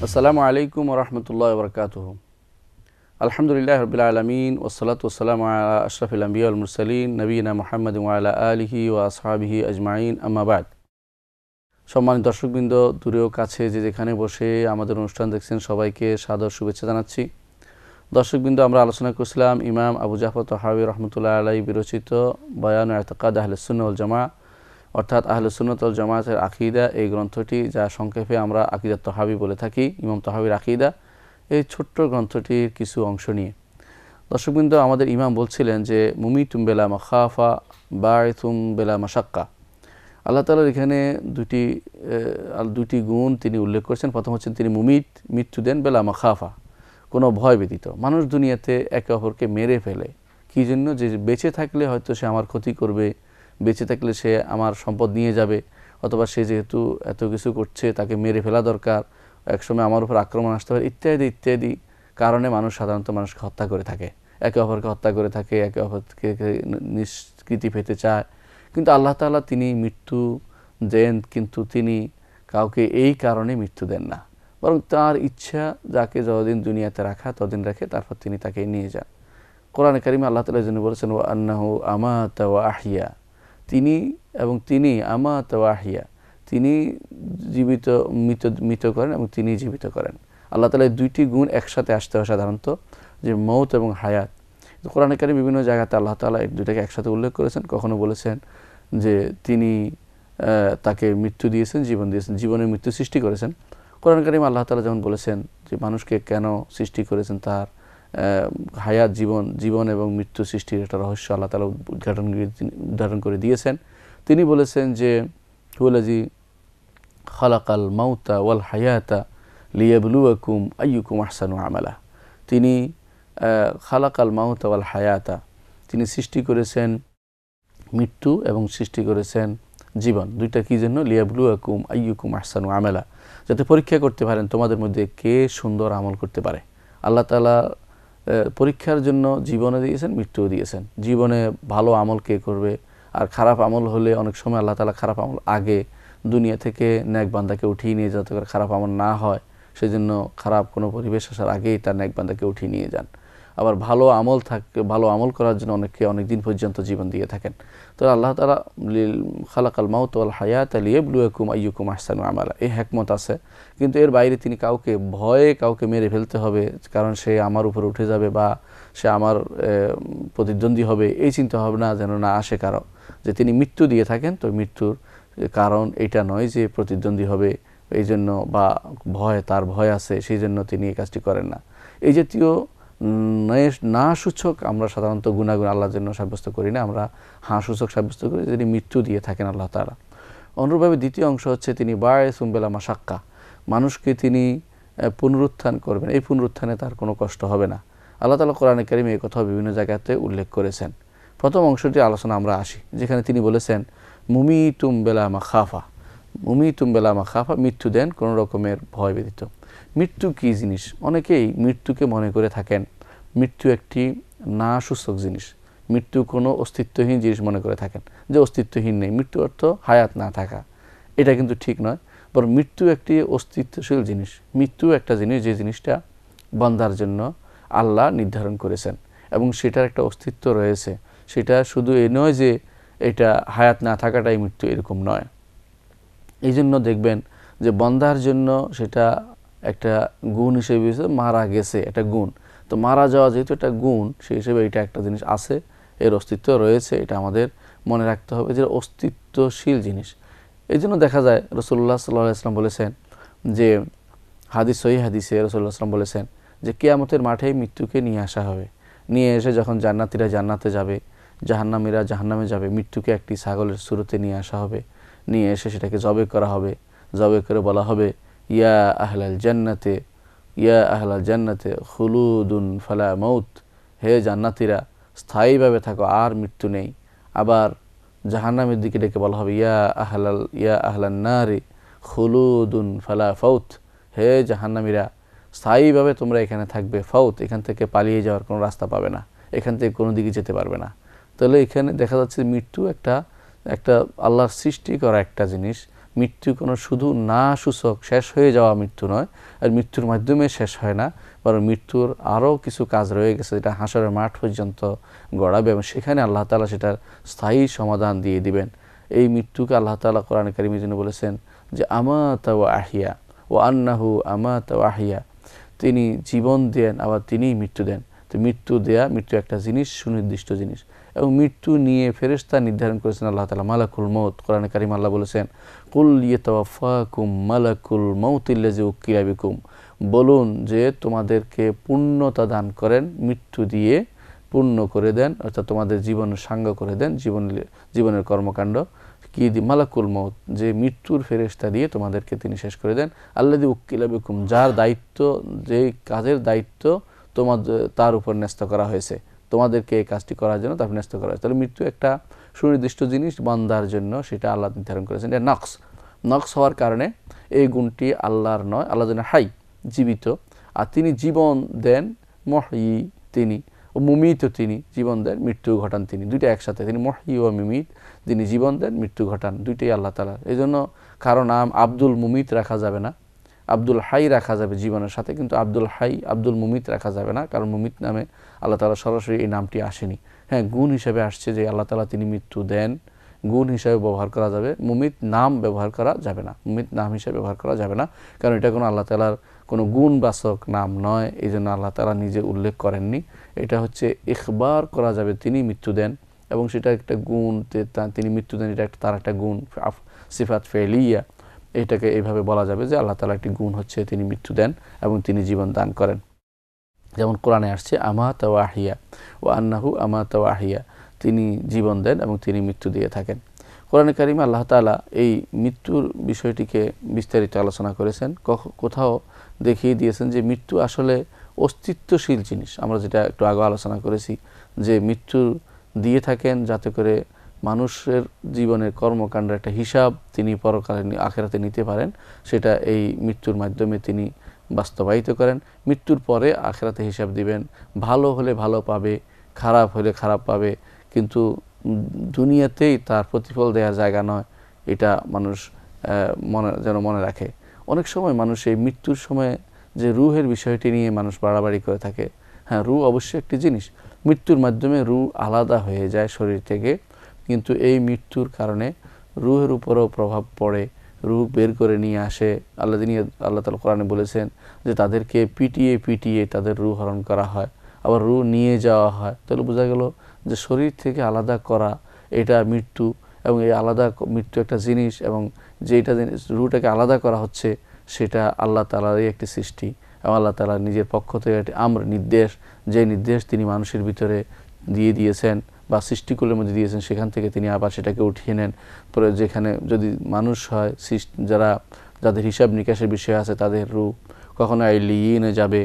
আসসালামু আলাইকুম ওরহমতুল্লাহ বরকাতুহ। আলহামদুলিল্লাহ রবিল আলমিন ওসলাতু ওসালামু আলা আশরাফিল আম্বিয়া ওয়াল মুরসালিন নবীনা মুহাম্মদ ওয়া আলা আলিহি ওয়া আসহাবিহি আজমাইন আম্মা বাদ। সম্মানিত দর্শকবৃন্দ, দূরেও কাছে যে যেখানে বসে আমাদের অনুষ্ঠান দেখছেন সবাইকে সাদর শুভেচ্ছা জানাচ্ছি। দর্শকবৃন্দ, আমরা আলোচনা করছিলাম ইমাম আবু জাফর তাহাবী রহমতুল্লাহ আলাই বিরচিত বয়ান ইতিকাদ আহলে সুন্নাহ ওয়াল জামাআহ, অর্থাৎ আহলে সুন্নাত ওয়াল জামাআতের আকীদা, এই গ্রন্থটি যা সংক্ষেপে আমরা আকীদাত তাহাবী বলে থাকি, ইমাম তাহাবীর আকীদা, এই ছোট্ট গ্রন্থটির কিছু অংশ নিয়ে দর্শকবৃন্দ আমাদের ইমাম বলছিলেন যে মুমিতুম বেলা মাখাফা বায়তুম বেলা মাশাক্কা। আল্লাহ তাআলার এখানে দুটি গুণ তিনি উল্লেখ করেছেন। প্রথম হচ্ছেন তিনি মুমিত, মৃত্যু দেন, বেলা মাখাফা, কোনো ভয় ব্যতীত। মানুষ দুনিয়াতে একে অপরকে মেরে ফেলে কী জন্য? যে বেঁচে থাকলে হয়তো সে আমার ক্ষতি করবে, বেঁচে থাকলে সে আমার সম্পদ নিয়ে যাবে, অথবা সে যেহেতু এত কিছু করছে তাকে মেরে ফেলা দরকার, একসময় আমার উপর আক্রমণ আসতে পারে, ইত্যাদি ইত্যাদি কারণে মানুষ সাধারণত মানুষকে হত্যা করে থাকে, একে অপরকে হত্যা করে থাকে, একে অপরকে নিষ্কৃতি পেতে চায়। কিন্তু আল্লাহ তাআলা তিনি মৃত্যু দেন, কিন্তু তিনি কাউকে এই কারণে মৃত্যু দেন না, বরং তার ইচ্ছা যাকে যতদিন দুনিয়াতে রাখা ততদিন রাখে, তারপর তিনি তাকে নিয়ে যান। কোরআনে কারিমে আল্লাহ তাআলা জন্য বলেছেন ওয়া আন্নাহু আমাতা ওয়া আহিয়া, তিনি আমাতা ওয়া আহিয়া, তিনি জীবিত মৃত করেন এবং তিনি জীবিত করেন। আল্লাহ তাআলা এই দুইটি গুণ একসাথে আসতে হয় সাধারণত, যে মৌত এবং হায়াত। কোরআনে কারিমে বিভিন্ন জায়গাতে আল্লাহ তাআলা এই দুইটাকে একসাথে উল্লেখ করেছেন। কখনো বলেছেন যে তিনি তাকে মৃত্যু দিয়েছেন, জীবন দিয়েছেন, জীবনের মৃত্যু সৃষ্টি করেছেন। কোরআনে কারিমে আল্লাহ তাআলা যেমন বলেছেন যে মানুষকে কেন সৃষ্টি করেছেন, তার হায়াত, জীবন এবং মৃত্যু সৃষ্টির একটা রহস্য আল্লাহ তাআলা উদ্ঘাটন করে দিয়েছেন। তিনি বলেছেন যে হুয়াল্লাযী খালাকাল মাউতা ওয়াল হায়াতা লিয়াবলুয়াকুম আইয়ুকুম আহসানু আমালা। তিনি খালাকাল মাউতা ওয়াল হায়াতা, তিনি সৃষ্টি করেছেন মৃত্যু এবং সৃষ্টি করেছেন জীবন। দুইটা কী জন্য? লিয়াবলুয়াকুম আইয়ুকুম আহসানু আমালা, যাতে পরীক্ষা করতে পারেন তোমাদের মধ্যে কে সুন্দর আমল করতে পারে। আল্লাহ তাআলা পরীক্ষার জন্য জীবনে দিয়েছেন, মৃত্যুও দিয়েছেন। জীবনে ভালো আমল কে করবে, আর খারাপ আমল হলে অনেক সময় আল্লাহ তাআলা খারাপ আমল আগে দুনিয়া থেকে নেক বান্দাকে উঠিয়ে নিয়ে যাতে করে খারাপ আমল না হয়, সেই জন্য খারাপ কোনো পরিবেশ আসার আগেই তার নেক বান্দাকে উঠিয়ে নিয়ে যান। আবার ভালো আমল করার জন্য অনেক দিন পর্যন্ত জীবন দিয়ে থাকেন। তো আল্লাহ তাআলা খালাকাল মাউত ওয়াল হায়াতা লিয়াবলুয়াকুম আইয়ুকুম আহসানু আমালা, এই হিকমত আছে। কিন্তু এর বাইরে তিনি কাউকে মেরে ফেলতে হবে কারণ সে আমার উপরে উঠে যাবে বা সে আমার প্রতিদ্বন্দ্বী হবে, এই চিন্তা ভাবনা যেন না আসে কারো, যে তিনি মৃত্যু দিয়ে থাকেন। তো মৃত্যুর কারণ এটা নয় যে প্রতিদ্বন্দ্বী হবে এই জন্য বা তার ভয় আছে সেই জন্য তিনি এই কাজটি করেন না। এই জাতীয় না সূচক আমরা সাধারণত গুনাহগুন আল্লাহর জন্য সাব্যস্ত করি না, আমরা সূচক সাব্যস্ত করি, যিনি মৃত্যু দিয়ে থাকেন আল্লাহ তাআলা। অনুরূপভাবে দ্বিতীয় অংশ হচ্ছে তিনি বায়সুম বেলা মাশাক্কা, মানুষকে তিনি পুনরুত্থান করবেন, এই পুনরুত্থানে তার কোনো কষ্ট হবে না। আল্লাহ তাআলা কোরআনে কারিমে এই কথা বিভিন্ন জায়গাতে উল্লেখ করেছেন। প্রথম অংশটি আলোচনা আমরা আসি, যেখানে তিনি বলেছেন মুমিতুম বেলা মাখাফা, মৃত্যু দেন কোনো রকমের ভয় ব্যতীত। মৃত্যু কী জিনিস? অনেকেই মৃত্যুকে মনে করে থাকেন মৃত্যু একটি না সূচক জিনিস, মৃত্যু কোনো অস্তিত্বহীন জিনিস মনে করে থাকেন, যে অস্তিত্বহীন নেই, মৃত্যু অর্থ হায়াত না থাকা। এটা কিন্তু ঠিক নয়, বরং মৃত্যু একটি অস্তিত্বশীল জিনিস। মৃত্যু একটা জিনিস যে জিনিসটা বান্দার জন্য আল্লাহ নির্ধারণ করেছেন এবং সেটার একটা অস্তিত্ব রয়েছে। সেটা শুধু এই নয় যে এটা হায়াত না থাকাটাই মৃত্যু, এরকম নয়। এই জন্য দেখবেন যে বান্দার জন্য সেটা একটা গুণ হিসেবে মারা গেছে, একটা গুণ। তো মারা যাওয়া যেহেতু একটা গুণ, সেই হিসেবে এটা একটা জিনিস আছে, এর অস্তিত্ব রয়েছে, এটা আমাদের মনে রাখতে হবে যে অস্তিত্বশীল জিনিস। এই জন্য দেখা যায় রাসূলুল্লাহ সাল্লাল্লাহু আলাইহি ওয়াসাল্লাম বলেছেন যে সহিহ হাদিসে রাসূলুল্লাহ সাল্লাল্লাহু আলাইহি ওয়াসাল্লাম বলেছেন যে কিয়ামতের মাঠেই মৃত্যুকে নিয়ে আসা হবে, নিয়ে এসে যখন জান্নাতীরা জান্নাতে যাবে, জাহান্নামীরা জাহান্নামে যাবে, মৃত্যুকে একটি ছাগলের সুরতে নিয়ে আসা হবে, নিয়ে এসে সেটাকে জবে করা হবে, জবে করে বলা হবে ইয়া আহলাল জান্নাতে খুলুদুন ফালা মৌত, হে জান্নাতীরা স্থায়ীভাবে থাকো, আর মৃত্যু নেই। আবার জাহান্নামের দিকে ডেকে বলা হবে ইয়া আহলান নারি খুলুদুন ফালা ফাউত, হে জাহান্নামীরা স্থায়ীভাবে তোমরা এখানে থাকবে, ফাউত, এখান থেকে পালিয়ে যাওয়ার কোনো রাস্তা পাবে না, এখান থেকে কোনো দিকে যেতে পারবে না। তাহলে এখানে দেখা যাচ্ছে মৃত্যু একটা আল্লাহর সৃষ্টি করা একটা জিনিস, মৃত্যু কোনো শুধু না সূচক শেষ হয়ে যাওয়া মৃত্যু নয়, আর মৃত্যুর মাধ্যমে শেষ হয় না, বরং মৃত্যুর আরও কিছু কাজ রয়ে গেছে যেটা হাসরের মাঠ পর্যন্ত গড়াবে এবং সেখানে আল্লাহ তাআলা সেটার স্থায়ী সমাধান দিয়ে দিবেন। এই মৃত্যুকে আল্লাহ তাআলা কোরআনে কারিমে যিনি বলেছেন যে আমাতা ওয়া আহিয়া ও আন্নাহু আমাতা ওয়া আহিয়া, তিনি জীবন দেন আবার তিনিই মৃত্যু দেন। তো মৃত্যু দেয়া, মৃত্যু একটা জিনিস, সুনির্দিষ্ট জিনিস, এবং মৃত্যু নিয়ে ফেরেশতা নির্ধারণ করেছেন আল্লাহ তাআলা মালাকুল মউত। কোরআনে কারিম আল্লাহ বলেছেন কুল ইয়াতাওয়াফাকুম মালাকুল মাউতিল্লাযী উক্কিলা বিকুম, বলুন যে তোমাদেরকে পূর্ণতা দান করেন, মৃত্যু দিয়ে পূর্ণ করে দেন, অর্থাৎ তোমাদের জীবন সাঙ্গ করে দেন, জীবনের কর্মকাণ্ড কি মালাকুল মউত, যে মৃত্যুর ফেরেশতা দিয়ে তোমাদেরকে তিনি শেষ করে দেন। আল্লাযী উক্কিলা বিকুম, যার দায়িত্ব, যে কাজের দায়িত্ব তোমাদের তার উপর ন্যস্ত করা হয়েছে, তোমাদেরকে এই কাজটি করার জন্য তার ন্যস্ত করা হয়েছে। তাহলে মৃত্যু একটা সুনির্দিষ্ট জিনিস, বান্দার জন্য সেটা আল্লাহ নির্ধারণ করেছেন। এটা নকশ হওয়ার কারণে এই গুণটি আল্লাহর নয়, আল্লাহ যেন হাই, জীবিত, আর তিনি জীবন দেন, মহয়ী তিনি, ও মুমিত তিনি, জীবন দেন মৃত্যু ঘটান তিনি, দুইটা একসাথে, তিনি মহয়ী ও মুমিত, তিনি জীবন দেন মৃত্যু ঘটান, দুইটাই আল্লাহ তাআলার। এই জন্য কারো নাম আব্দুল মুমিত রাখা যাবে না, আব্দুল হাই রাখা যাবে জীবনের সাথে, কিন্তু আব্দুল হাই, আব্দুল মুমিত রাখা যাবে না, কারণ মুমিত নামে আল্লাহ তাআলা সরাসরি এই নামটি আসেনি। হ্যাঁ, গুণ হিসেবে আসছে যে আল্লাহ তাআলা তিনি মৃত্যু দেন, গুণ হিসাবে ব্যবহার করা যাবে, মুমিত নাম ব্যবহার করা যাবে না, মুমিত নাম হিসাবে ব্যবহার করা যাবে না, কারণ এটা কোনো আল্লাহ তাআলার কোনো গুণবাচক নাম নয়, এই জন্য আল্লাহ তাআলা নিজে উল্লেখ করেননি। এটা হচ্ছে ইখবার করা যাবে তিনি মৃত্যু দেন, এবং সেটা একটা গুণ, তিনি মৃত্যু দেন, এটা তার একটা গুণ, সিফাত ফেলিয়া, এটাকে এইভাবে বলা যাবে যে আল্লাহ তাআলা একটি গুণ হচ্ছে তিনি মৃত্যু দেন এবং তিনি জীবন দান করেন। যেমন কোরআনে আসছে আমাতা ওয়া আহিয়া ও আন্নাহু আমাতা ওয়া আহিয়া, তিনি জীবন দেন এবং তিনি মৃত্যু দিয়ে থাকেন। কোরআনে কারিমে আল্লাহ তাআলা এই মৃত্যুর বিষয়টিকে বিস্তারিত আলোচনা করেছেন, কোথাও দেখিয়ে দিয়েছেন যে মৃত্যু আসলে অস্তিত্বশীল জিনিস। আমরা যেটা একটু আগে আলোচনা করেছি যে মৃত্যু দিয়ে থাকেন যাতে করে মানুষের জীবনের কর্মকাণ্ডের একটা হিসাব তিনি পরকালে আখিরাতে নিতে পারেন, সেটা এই মৃত্যুর মাধ্যমে তিনি বাস্তবায়িত করেন। মৃত্যুর পরে আখিরাতে হিসাব দিবেন, ভালো হলে ভালো পাবে, খারাপ হলে খারাপ পাবে, কিন্তু দুনিয়াতেই তার প্রতিফল দেওয়ার জায়গা নয়, এটা মানুষ মনে রাখে। অনেক সময় মানুষ এই মৃত্যুর সময় যে রূহের বিষয়টি নিয়ে মানুষ বাড়াবাড়ি করে থাকে। হ্যাঁ, রূহ অবশ্যই একটি জিনিস, মৃত্যুর মাধ্যমে রূহ আলাদা হয়ে যায় শরীর থেকে, কিন্তু এই মৃত্যুর কারণে রূহের উপরও প্রভাব পড়ে, রূহ বের করে নিয়ে আসে। আল্লাহ তাআলা কোরআনে বলেছেন যে তাদেরকে পিটিয়ে পিটিয়ে তাদের রূহ হরণ করা হয়, আবার রূহ নিয়ে যাওয়া হয়। তাহলে বোঝা গেল যে শরীর থেকে আলাদা করা এটা মৃত্যু, এবং এই আলাদা মৃত্যু একটা জিনিস, এবং যেটা রূহটাকে আলাদা করা হচ্ছে সেটা আল্লাহ তাআলারই একটি সৃষ্টি, এবং আল্লাহ তাআলা নিজের পক্ষ থেকে একটি নির্দেশ, যে নির্দেশ তিনি মানুষের ভিতরে দিয়ে দিয়েছেন বা সৃষ্টিকুলের মধ্যে দিয়েছেন, সেখান থেকে তিনি আবার সেটাকে উঠিয়ে নেন। পরে যেখানে যদি মানুষ হয়, যাদের হিসাব নিকাশের বিষয় আছে, তাদের রূহ কখনো আইলিয়িনে যাবে,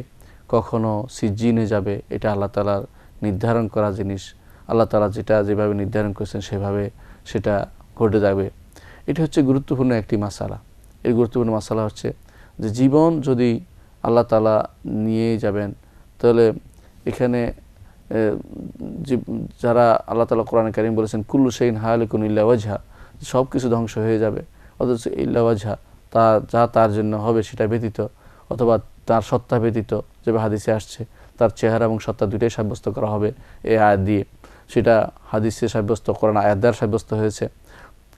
কখনো সিজ্জিনে যাবে, এটা আল্লাহ তাআলার নির্ধারণ করা জিনিস। আল্লাহ তাআলা যেভাবে নির্ধারণ করেছেন সেভাবে সেটা ঘটে যাবে। এটা হচ্ছে গুরুত্বপূর্ণ একটি মাসালা। এই গুরুত্বপূর্ণ মাসালা হচ্ছে যে জীবন যদি আল্লাহ তাআলা নিয়ে যাবেন, তাহলে এখানে যারা আল্লাহ তাআলা কোরআনে কারীম বলেছেন কুল্লু শাইইন হালিকুন ইল্লা ওয়াজহা, সব কিছু ধ্বংস হয়ে যাবে, অথচ ইল্লা ওয়াজহা, যা তার জন্য হবে সেটা ব্যতীত, অথবা তার সত্তা ব্যতীত, যেভাবে হাদিসে আসছে তার চেহারা এবং সত্তা দুইটাই সাব্যস্ত করা হবে এই আয়াত দিয়ে। সেটা হাদিসে সাব্যস্ত, কোরআন আয়াত দ্বারা সাব্যস্ত হয়েছে।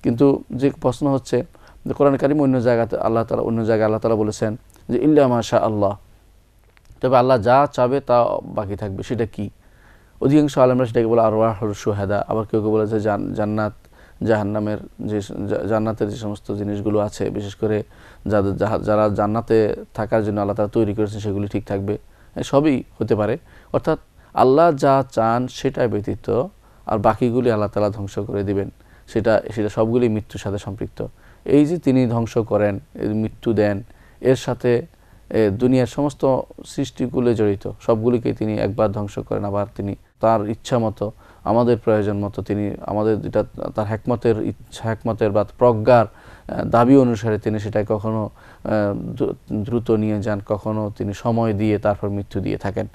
কিন্তু যে প্রশ্ন হচ্ছে যে কোরআন কারীম অন্য জায়গায় আল্লাহ তাআলা বলেছেন যে ইল্লা মাশা আল্লাহ, তবে আল্লাহ যা চাবে তা বাকি থাকবে, সেটা কি? অধিকাংশ আলেমরা সেটাকে বলে আরওয়াহুল শুহাদা, আবার কেউ কেউ বলেছে জান্নাত জাহান্নামের জান্নাতের যে সমস্ত জিনিসগুলো আছে, বিশেষ করে যারা জান্নাতে থাকার জন্য আল্লাহ তাআলা তৈরি করেছেন সেগুলি ঠিক থাকবে, সবই হতে পারে। অর্থাৎ আল্লাহ যা চান সেটা ব্যতীত আর বাকিগুলি আল্লাহ তাআলা ধ্বংস করে দিবেন, সেটা সবগুলি মৃত্যুর সাথে সম্পৃক্ত। এই যে তিনি ধ্বংস করেন, মৃত্যু দেন, এর সাথে দুনিয়ার সমস্ত সৃষ্টিগুলো জড়িত, সবগুলিকে তিনি একবার ধ্বংস করেন, আবার তিনি তার ইচ্ছা মতো, আমাদের প্রয়োজন মতো, তিনি আমাদের যেটা তার হেকমতের বা প্রজ্ঞার দাবি অনুসারে তিনি সেটাই কখনো দ্রুত নিয়ে যান, কখনো তিনি সময় দিয়ে তারপর মৃত্যু দিয়ে থাকেন।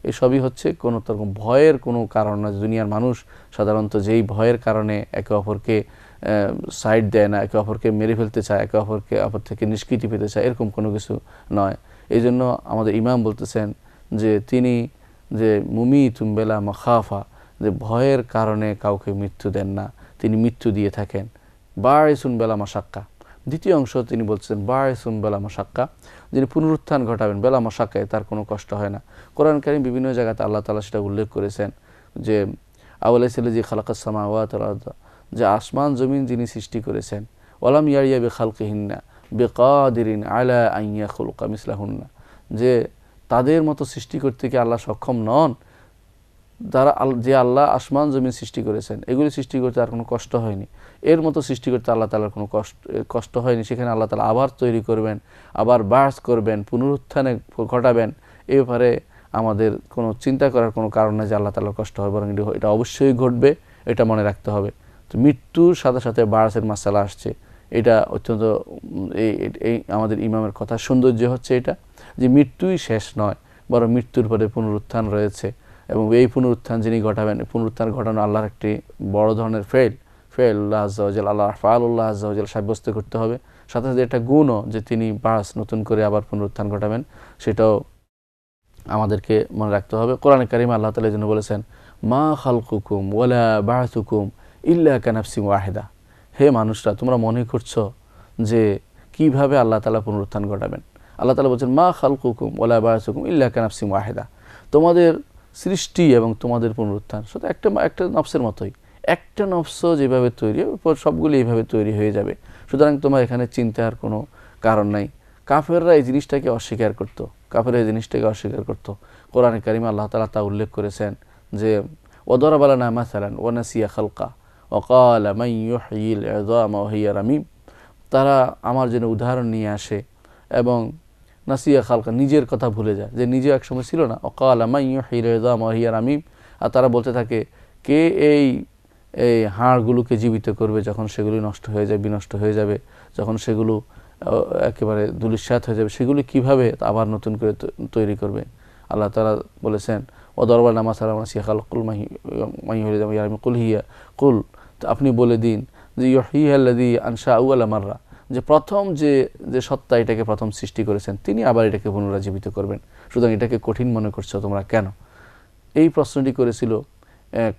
এসবই হচ্ছে কোনো রকম ভয়ের কোনো কারণ না। দুনিয়ার মানুষ সাধারণত যেই ভয়ের কারণে একে অপরকে সাইড দেয় না, একে অপরকে মেরে ফেলতে চায়, একে অপর থেকে নিষ্কৃতি পেতে চায়, এরকম কোনো কিছু নয়। এই জন্য আমাদের ইমাম বলতেছেন যে তিনি যে মুমিতুম বেলা মাখাফা, যে ভয়ের কারণে কাউকে মৃত্যু দেন না, তিনি মৃত্যু দিয়ে থাকেন। বারিসুন বেলা মাশাক্কা, দ্বিতীয় অংশ তিনি বলছেন বারিসুন বেলা মাশাক্কা, যিনি পুনরুত্থান ঘটাবেন বেলা মাশাক্কায়, তার কোনো কষ্ট হয় না। কোরআন কারীম বিভিন্ন জায়গাতে আল্লাহ তাআলা সেটা উল্লেখ করেছেন যে আওয়ালাইসাল্লাযী খালাকাস সামাওয়াতি ওয়াল আরদা, যে আসমান জমিন যিনি সৃষ্টি করেছেন, ওয়ালাম ইয়ারিয়া বিখালকিহিন্না বিকাদিরিন আলা আন ইয়াখলুকা মিসলাহুন্না, যে তাদের মতো সৃষ্টি করতে কি আল্লাহ সক্ষম নন? যে আল্লাহ আসমান জমিন সৃষ্টি করেছেন, এগুলি সৃষ্টি করতে আর কোনো কষ্ট হয়নি, এর মতো সৃষ্টি করতে আল্লাহ তাআলার কোনো কষ্ট হয়নি। সেখানে আল্লাহ তাআলা আবার তৈরি করবেন, আবার বাস করবেন, পুনরুত্থানে ঘটাবেন, এ ব্যাপারে আমাদের কোনো চিন্তা করার কোনো কারণ নেই যে আল্লাহ তাআলার কষ্ট হয়, বরং এটা অবশ্যই ঘটবে, এটা মনে রাখতে হবে। তো মৃত্যুর সাথে সাথে বাসের মাসালা আসছে, এটা অত্যন্ত এই আমাদের ইমামের কথা সৌন্দর্য হচ্ছে এটা, যে মৃত্যুই শেষ নয়, বরং মৃত্যুর পরে পুনরুত্থান রয়েছে, এবং এই পুনরুত্থান যিনি ঘটাবেন, পুনরুত্থান ঘটানো আল্লাহর একটি বড় ধরনের ফেল্লাহ আযজা ওয়া জাল, আল্লাহ ফাআলুল্লাহ আযজা ওয়া জাল সাব্যস্ত করতে হবে। সাথে সাথে একটা গুণও যে তিনি বাস নতুন করে আবার পুনরুত্থান ঘটাবেন, সেটাও আমাদেরকে মনে রাখতে হবে। কোরআনে কারিমে আল্লাহ তাআলা যেন বলেছেন মা খালকুকুম ওয়ালা বা'থুকুম ইল্লা কানাফসিন ওয়াহিদা, হে মানুষরা তোমরা মনে করছো যে কিভাবে আল্লাহ তাআলা পুনরুত্থান ঘটাবেন। আল্লাহ তাআলা বলছেন মা খালকুকুম ওয়ালা বা'থুকুম ইল্লা কানাফসিন ওয়াহিদা, তোমাদের সৃষ্টি এবং তোমাদের পুনরুত্থান শুধু একটা নফসের মতোই, একটা নফস যেভাবে তৈরি সবগুলি এইভাবে তৈরি হয়ে যাবে। সুতরাং তোমার এখানে চিন্তার কোনো কারণ নাই। কাফেররা এই জিনিসটাকে অস্বীকার করত, কোরআনে কারিমে আল্লাহ তাআলা তা উল্লেখ করেছেন যে ওয়াদরাবা লানা মাসালান ওয়া নাসিয়া খালকা ওয়া ক্বালা মান ইউহয়িল ইযামা ওয়া হিয়া রামীম, তারা আমার জন্য উদাহরণ নিয়ে আসে এবং নাসিয়া খালকা, নিজের কথা ভুলে যায়, যে নিজে একসময় ছিল না। ওয়া ক্বালা মান ইউহয়িল ইযামা ওয়া হিয়া রামীম, আর তারা বলতে থাকে কে এই হাড়গুলোকে জীবিত করবে যখন সেগুলি নষ্ট হয়ে যায়, বিনষ্ট হয়ে যাবে, যখন সেগুলো একেবারে ধূলিসাৎ হয়ে যাবে, সেগুলি কিভাবে আবার নতুন করে তৈরি করবে। আল্লাহ তাআলা বলেছেন ওয়াদরাবা লানা মাসালান ওয়া নাসিয়া খালকা কুল মান ইউহয়িল ইযামা ওয়া হিয়া রামীম কুল হিয়া কুল, আপনি বলে দিন যে ইউহয়িহাল্লাযী আনশা আউয়ালা মাররা, যে প্রথম যে সত্তা এটাকে প্রথম সৃষ্টি করেছেন তিনি আবার এটাকে পুনরুজ্জীবিত করবেন। সুতরাং এটাকে কঠিন মনে করছো তোমরা কেন? এই প্রশ্নটি করেছিল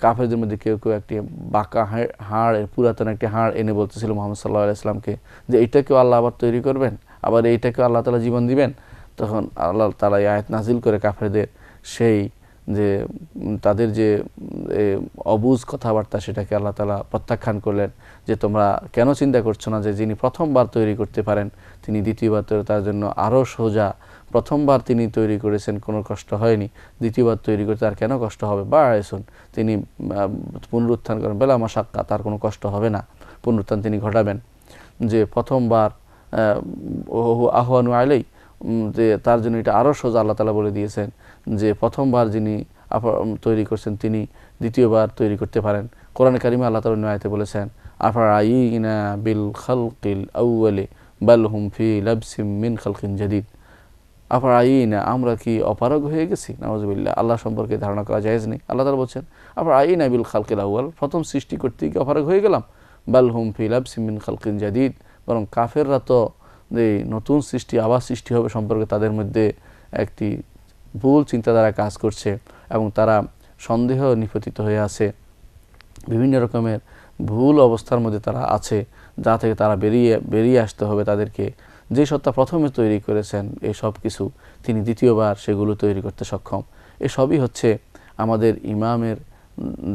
কাফেরদের মধ্যে কেউ কেউ একটি বাঁকা হাড়, পুরাতন একটি হাড় এনে বলতেছিল মুহাম্মদ সাল্লাল্লাহু আলাইহি ওয়াসাল্লামকে যে এইটাকেও আল্লাহ আবার তৈরি করবেন, আবার এইটাকেও আল্লাহ তাআলা জীবন দিবেন। তখন আল্লাহ তাআলা এই আয়াত নাজিল করে কাফেরদের সেই যে তাদের যে অবুঝ কথাবার্তা, সেটাকে আল্লাহ তাআলা প্রত্যাখ্যান করলেন যে তোমরা কেন চিন্তা করছো না যে যিনি প্রথমবার তৈরি করতে পারেন তিনি দ্বিতীয়বার তার জন্য আরও সোজা। প্রথমবার তিনি তৈরি করেছেন, কোনো কষ্ট হয়নি, দ্বিতীয়বার তৈরি করতে আর কেন কষ্ট হবে? বা'ইসুন, তিনি পুনরুত্থান করেন বেলা মাশাক্কা, তার কোনো কষ্ট হবে না, পুনরুত্থান তিনি ঘটাবেন। যে প্রথমবার আহওয়ানু আলাই, যে তার জন্য এটা আরও সোজা, আল্লাহ তাআলা বলে দিয়েছেন যে প্রথমবার যিনি তৈরি করছেন তিনি দ্বিতীয়বার তৈরি করতে পারেন। কোরআনে কারিমে আল্লাহ তাআলা আয়াতে বলেছেন আফারাইনা বিল খালকিল আউয়ালি বাল হুম ফি লাবসিম মিন খালকিন জাদীদ, আফারাইনা, আমরা কি অপারগ হয়ে গেছি? নাউযুবিল্লাহ, আল্লাহ সম্পর্কে ধারণা করা জায়েজ নেই। আল্লাহ তাআলা বলছেন আফারাইনা বিল খালকিল আউয়াল, প্রথম সৃষ্টি করতে কি অপারগ হয়ে গেলাম? বাল হুম ফি লাবসিম মিন খালকিন জাদীদ, বরং কাফেররা তো এই নতুন সৃষ্টি আবার সৃষ্টি হবে সম্পর্কে তাদের মধ্যে একটি ভুল চিন্তাধারা কাজ করছে এবং তারা সন্দেহ নিপতিত হয়ে আছে, বিভিন্ন রকমের ভুল অবস্থার মধ্যে তারা আছে, যা থেকে তারা বেরিয়ে আসতে হবে তাদেরকে। যে সত্তা প্রথমে তৈরি করেছেন এই সব কিছু, তিনি দ্বিতীয়বার সেগুলো তৈরি করতে সক্ষম। এসবই হচ্ছে আমাদের ইমামের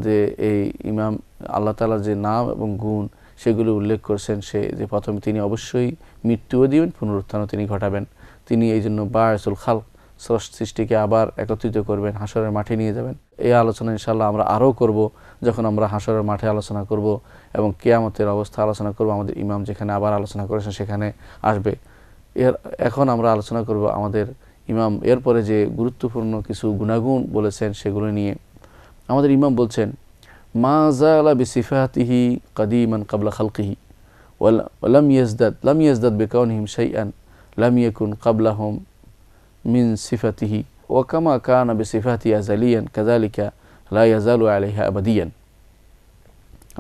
যে এই ইমাম আল্লাহ তাআলার যে নাম এবং গুণ সেগুলো উল্লেখ করছেন, সে যে প্রথমে তিনি অবশ্যই মৃত্যুও দিবেন, পুনরুত্থানও তিনি ঘটাবেন। তিনি এই জন্য বা'ইসুল খালক, সৃষ্টিকে আবার একত্রিত করবেন, হাসরের মাঠে নিয়ে যাবেন। এই আলোচনা ইনশাআল্লাহ আমরা আরও করব যখন আমরা হাসরের মাঠে আলোচনা করব এবং কিয়ামতের অবস্থা আলোচনা করব। আমাদের ইমাম যেখানে আবার আলোচনা করেছেন সেখানে আসবে। এখন আমরা আলোচনা করব আমাদের ইমাম এরপরে যে গুরুত্বপূর্ণ কিছু গুণাগুণ বলেছেন সেগুলো নিয়ে। আমাদের ইমাম বলছেন মা যালা বিসিফাতিহি কাদিমান ক্বাবলা খালকিহি ওয়া লাম ইয়াজদাদ বিকাউনিহিম শাইআন লাম ইয়াকুন ক্বাবলাহুম মিন সিফাতিহি ওয়া কামা কানা বিসিফাতিহি আযালিয়ান কাযালিকা লা ইয়াজালু আলাইহা আবাদিয়ান।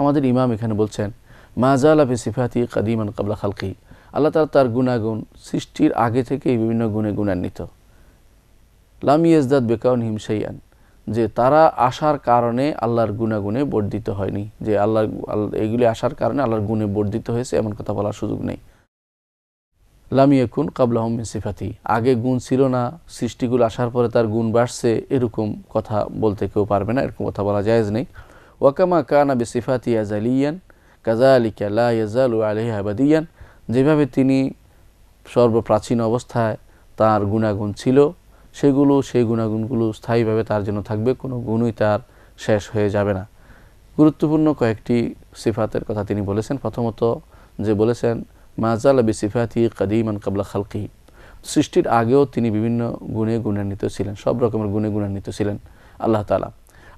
আমাদের ইমাম এখানে বলছেন মা জালা বিসিফাতি কাদিমান কাবলা খালকি, আল্লাহ তাআলা তার গুণাগুণ সৃষ্টির আগে থেকেই বিভিন্ন গুণে গুণান্বিত। লাম ইয়াজদাদ বিকাউনহিম শাইআন, যে তারা আসার কারণে আল্লাহর গুণাগুণে বর্ধিত হয়নি, যে আল্লাহ এগুলি আসার কারণে আল্লাহর গুণে বর্ধিত হয়েছে এমন কথা বলার সুযোগ নেই। লাম ইয়াকুন কাবলাহুম মিন সিফাতি, আগে গুণ ছিল না, সৃষ্টিগুলো আসার পরে তার গুণ বাড়ছে, এরকম কথা বলতে কেউ পারবে না, এরকম কথা বলা জায়েজ নেই। ওয়াকামা কানা বিসিফাতি আজালিয়ান কাযালিকা লা ইয়াজালু আলাইহি আবাদিয়ান, যেভাবে তিনি সর্বপ্রাচীন অবস্থায় তার গুণাগুণ ছিল, সেই গুণাগুণগুলো স্থায়ীভাবে তার জন্য থাকবে, কোনো গুণই তার শেষ হয়ে যাবে না। গুরুত্বপূর্ণ কয়েকটি সিফাতের কথা তিনি বলেছেন। প্রথমত যে বলেছেন মা জালা বিসিফাতি কাদিমান কাবলা খালকি, সৃষ্টির আগেও তিনি বিভিন্ন গুণে গুণান্বিত ছিলেন, সব রকমের গুণে গুণান্বিত ছিলেন আল্লাহ তাআলা।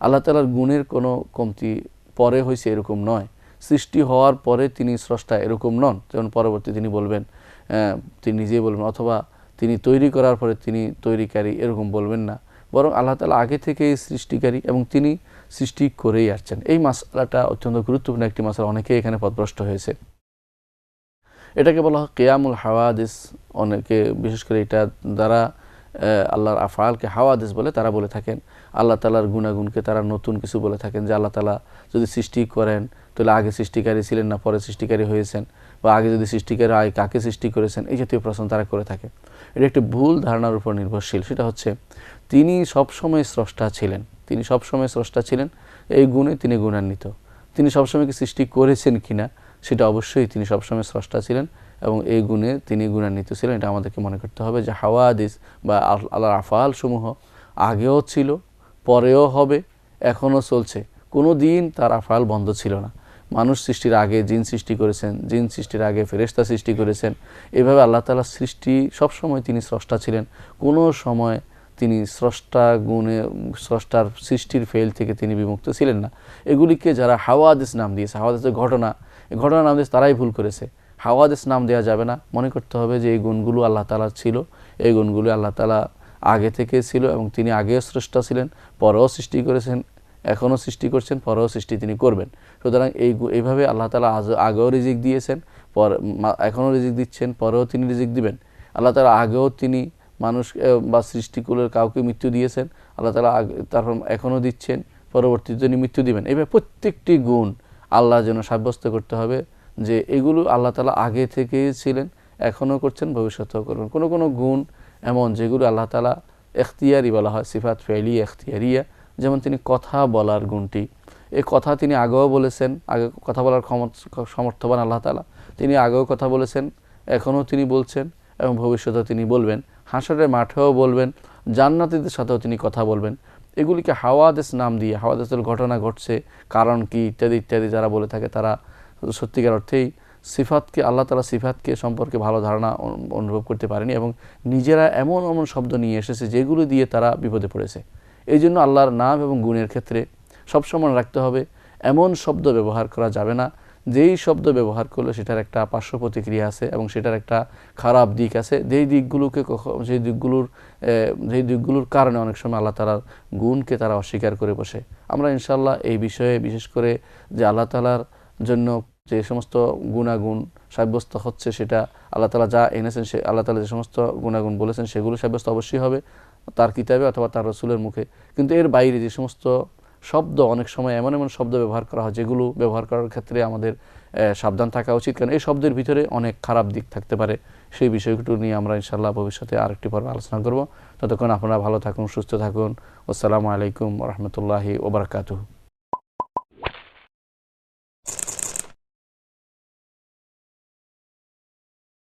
আল্লাহ তাআলার গুণের কোনো কমতি পরে হয়েছে এরকম নয়, সৃষ্টি হওয়ার পরে তিনি স্রষ্টা এরকম নন, যেমন পরবর্তী তিনি বলবেন, তিনি নিজেই বলবেন, অথবা তিনি তৈরি করার পরে তিনি তৈরিকারী এরকম বলবেন না, বরং আল্লাহ তাআলা আগে থেকেই সৃষ্টিকারী এবং তিনি সৃষ্টি করেই আসছেন। এই মাসআলাটা অত্যন্ত গুরুত্বপূর্ণ একটি মাসআলা, অনেকেই এখানে পথভ্রষ্ট হয়েছে। এটাকে বলা হয় কিয়ামুল হাওয়াদিস, অনেকে বিশেষ করে এটা দ্বারা আল্লাহর আফআলকে হাওয়াদিস বলে, তারা বলে থাকেন আল্লাহ তাআলার গুণাগুণকে তারা নতুন কিছু বলে থাকেন, যে আল্লাহ তাআলা যদি সৃষ্টি করেন তাহলে আগে সৃষ্টিকারী ছিলেন না পরে সৃষ্টিকারী হয়েছেন, বা আগে যদি সৃষ্টিকারী আগে কাকে সৃষ্টি করেছেন, এই জাতীয় প্রশ্ন তারা করে থাকে। এটা একটি ভুল ধারণার উপর নির্ভরশীল। সেটা হচ্ছে তিনি সবসময় স্রষ্টা ছিলেন, তিনি সবসময় স্রষ্টা ছিলেন, এই গুণে তিনি গুণান্বিত। তিনি সবসময় কি সৃষ্টি করেছেন কিনা, সেটা অবশ্যই তিনি সবসময় স্রষ্টা ছিলেন এবং এই গুণে তিনি গুণান্বিত ছিলেন। এটা আমাদেরকে মনে করতে হবে যে হাওয়াদিস বা আল্লাহর আফআল সমূহ আগেও ছিল, পরেও হবে, এখনও চলছে, কোনো দিন তার আফআল বন্ধ ছিল না। মানুষ সৃষ্টির আগে জিন সৃষ্টি করেছেন, জিন সৃষ্টির আগে ফেরেশতা সৃষ্টি করেছেন, এভাবে আল্লাহ তাআলার সৃষ্টি সবসময় তিনি স্রষ্টা ছিলেন, কোনো সময় তিনি স্রষ্টার সৃষ্টির ফেল থেকে তিনি বিমুক্ত ছিলেন না। এগুলিকে যারা হাওয়াদিস নাম দিয়েছে, হাওয়াদিসের ঘটনা নাম দিয়েছে, তারাই ভুল করেছে। হাওয়াদিস নাম দেওয়া যাবে না, মনে করতে হবে যে এই গুণগুলো আল্লাহ তাআলার ছিল, এই গুণগুলো আল্লাহ তাআলা আগে থেকে ছিল এবং তিনি আগেও স্রষ্টা ছিলেন, পরেও সৃষ্টি করেছেন, এখনও সৃষ্টি করছেন, পরেও সৃষ্টি তিনি করবেন। সুতরাং এইভাবে আল্লাহ তাআলা আগেও রিজিক দিয়েছেন, এখনও রিজিক দিচ্ছেন, পরেও তিনি রিজিক দিবেন। আল্লাহ তাআলা আগেও তিনি মানুষ বা সৃষ্টিকুলের কাউকে মৃত্যু দিয়েছেন, আল্লাহ তাআলা তারপর এখনও দিচ্ছেন, পরবর্তীতে তিনি মৃত্যু দিবেন। এইভাবে প্রত্যেকটি গুণ আল্লাহ যেন সাব্যস্ত করতে হবে যে এগুলো আল্লাহ তাআলা আগে থেকেই ছিলেন, এখনও করছেন, ভবিষ্যতেও করবেন। কোনো কোনো গুণ এমন যেগুলো আল্লাহ তাআলা এখতিয়ারি বলা হয়, সিফাত ফেলি এখতিয়ারিয়া, যেমন তিনি কথা বলার গুণটি, এই কথা তিনি আগেও বলেছেন, আগে কথা বলার সমর্থবান আল্লাহ তাআলা, তিনি আগেও কথা বলেছেন, এখনও তিনি বলছেন এবং ভবিষ্যতেও তিনি বলবেন, হাসরের মাঠেও বলবেন, জান্নাতীদের সাথেও তিনি কথা বলবেন। এগুলিকে হাওয়াদিস নাম দিয়ে, হাওয়াদিসের ঘটনা ঘটছে, কারণ কি ইত্যাদি ইত্যাদি যারা বলে থাকে, তারা সত্যিকার অর্থেই সিফাতকে, আল্লাহ তাআলা সিফাতকে সম্পর্কে ভালো ধারণা অনুভব করতে পারেনি এবং নিজেরা এমন এমন শব্দ নিয়ে এসেছে যেগুলো দিয়ে তারা বিপদে পড়েছে। এই জন্য আল্লাহর নাম এবং গুণের ক্ষেত্রে সবসময় রাখতে হবে, এমন শব্দ ব্যবহার করা যাবে না যেই শব্দ ব্যবহার করলে সেটার একটা পার্শ্ব প্রতিক্রিয়া আছে এবং সেটার একটা খারাপ দিক আছে, যেই দিকগুলোর কারণে অনেক সময় আল্লাহ তাআলার গুণকে তারা অস্বীকার করে বসে। আমরা ইনশাআল্লাহ এই বিষয়ে, বিশেষ করে যে আল্লাহ তাআলার জন্য যে সমস্ত গুণাগুণ সাব্যস্ত হচ্ছে, সেটা আল্লাহ তাআলা যা এনেছেন, সে আল্লাহ তাআলা যে সমস্ত গুণাগুণ বলেছেন সেগুলো সাব্যস্ত অবশ্যই হবে তার কিতাবে অথবা তার রাসূলের মুখে। কিন্তু এর বাইরে যে সমস্ত শব্দ, অনেক সময় এমন এমন শব্দ ব্যবহার করা হয় যেগুলো ব্যবহার করার ক্ষেত্রে আমাদের সাবধান থাকা উচিত, কারণ এই শব্দের ভিতরে অনেক খারাপ দিক থাকতে পারে। সেই বিষয়গুলো নিয়ে আমরা ইনশাআল্লাহ ভবিষ্যতে আরেকটি পর্বে আলোচনা করব। ততক্ষণ আপনারা ভালো থাকুন, সুস্থ থাকুন। আসসালামু আলাইকুম ওয়া রাহমাতুল্লাহি ওয়া বারাকাতুহু।